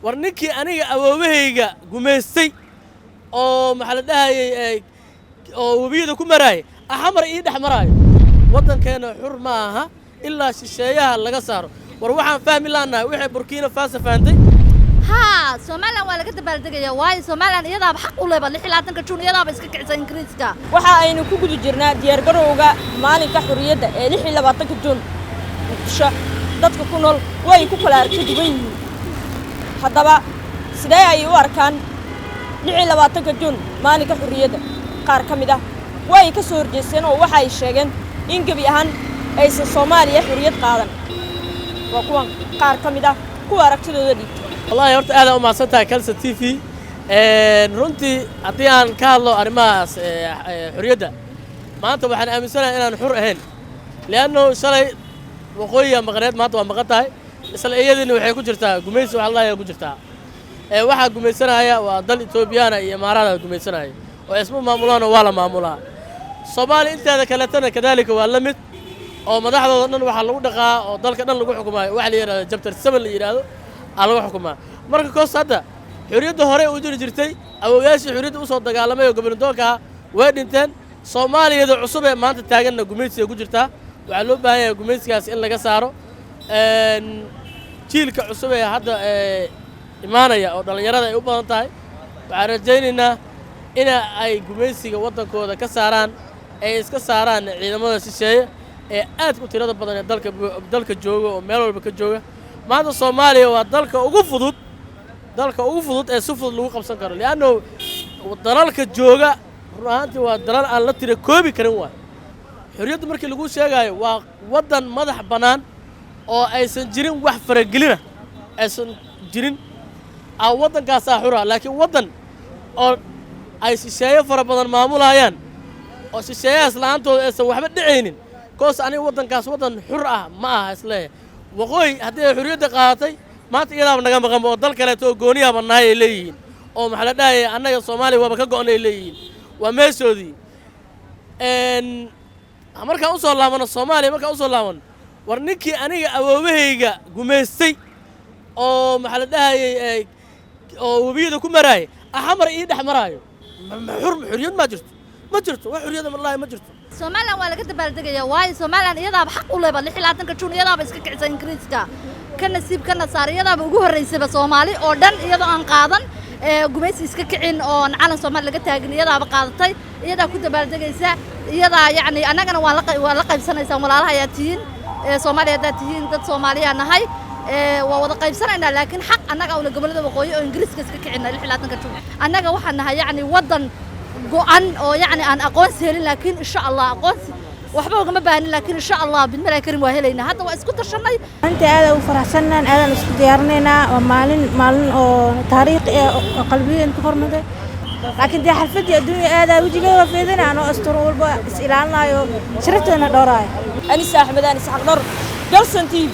warninkii aniga awoowahayga gumaystay oo maxaa la dhahayay oo wabiyada ku maraay axmar ii dhex maraayo waddankeena xur ma aha ilaa shisheeyaha laga saaro war waxaan fahmi laanahay wixii Burkina Faso faantay ها Soomaaliland waa laga dabaaldegaya waayo Soomaaliland iyadaaba xaq u leeyahay 16 June iyadaaba iska kicisa Ingiriiska waxa aynu ku gudu jirnaa diyaar garowga maalinka xurriyadda ee 16 June dadka ku nool way ku kala arki duwan yihiin haddaba sidee ay u arkaan 16 June maalinka xurriyadda qaar ka mid ah way ka soo horjeesteen oo waxa ay sheegeen in gabi ahaan aysan Soomaaliya xurriyad qaadan waa kuwan qaar ka mid ah kuwa aragtidooda dhigtay والله horta aad u maasanta Kalsa TV runtii hadii aan ka hadlo arimahaas xurriyadda maanta waxaan aaminsanahay inaan xur ahayn leeyahay shalay waqooyiga maqreed maanta waa maqan tahay isla iyadina waxay ku jirtaa gumaysi waxa Allah ku jirtaa waxa gumaysanaya waa dal Itoobiyana iyo Imaaraadka gumaysanaya oo ismu maamulaan wala maamulaa Soomaali inteeda kale tan kadalika waa la mid oo madaxdooda dhan waxa lagu dhaqaa oo dalka dhan lagu xukumayo waxa la yiraahdo jabtar 7 la yiraahdo alaga xukumaa marka koos hadda xurriyadda hore u jiri jirtay awoogaashii xurriyadda u soo dagaalamay oo gobernadorka way dhinteen Soomaaliyada cusub ee maanta taaganna gumaysiga ku jirta waxa loo baahan yahay gumaysigaas in laga saaro jiilka cusub ee hadda imaanaya oo dhalinyarada ay u badan tahay waxaan rajaynaynaa in ay gumaysiga wadankooda ka saaraan ay iska saaraan ciidamada shisheeye ee aad ku tirada badan ee dalka jooga oo meel walba ka jooga maanta Soomaaliya waa dalka ugu fudud ee si fudud lagu qabsan karo leeyahay dalalka jooga runaantii waa dalal aan la tira koobi karin waa xurriyadda markii lagu sheegayo waa wadan madax banaan oo aysan jirin wax faragelina aysan jirin wadankaas xura laakiin wadan oo ay shisheeye fara badan maamulayaan oo shisheeyaas laantooda aysan waxba dhiceynin koos aniga wadankaas wadan xur ah ma aha isleeyahay waqooyi haddii xurriyadda qaadatay maanta iyadaaba naga maqan oo dal kale oo gooniyaaba nahay ay leeyihiin oo maxaa la dhahay annaga Soomaaliya waaba ka go'nay leeyihiin waa meeshoodii marka u soo laabano Soomaaliya marka u soo laabano warninkii aniga awoowahayga gumaystay oo maxaa la dhahayay oo wabiyada ku maraay axmar ii dhex maraayo xurriyad ma jirto wax xurriyad wallahi ma jirto Soomaaliland waa laga dabaaldegaya waayo Soomaaliland iyadaaba xaq u leeyahay 16 June iyadaaba iska kicisa Ingiriiska ka nasiibkana saariyadaaba ugu horeysay Soomaali oo dhan iyadoo aan qaadan gumaysi iska kicin oo calan Soomaali laga taagin iyadaaba qaadatay iyada ku dabaaldegaysa iyada yaani anagana waa la qaybsanaysaa walaalaha ayaa tihiin Soomaaliya tihiin dad Soomaaliya nahay waa wada qaybsanaynaa laakiin xaq anaga oo gobolada waqooyi oo Ingiriiska iska kicina 16 June anaga waxaan nahay yaani wadan go'an oo yaani aan aqoonsi helin laakiin insha Allah aqoonsi waxba uga ma baahan laakiin insha Allah bidmala karim waa helayna hadda waa isku tashanay anta aad u faraxsanaan aad isku diyaarinaynaa waa maalin oo taariikh oo qalbiyan ku hormaday laakiin dii xalfadii adduunyo aad wajigeeda feedanaan oo asturo walba is ilaalinayo sharafteena dhowraay Anisa Ahmed Anis Xaqdar Galsan TV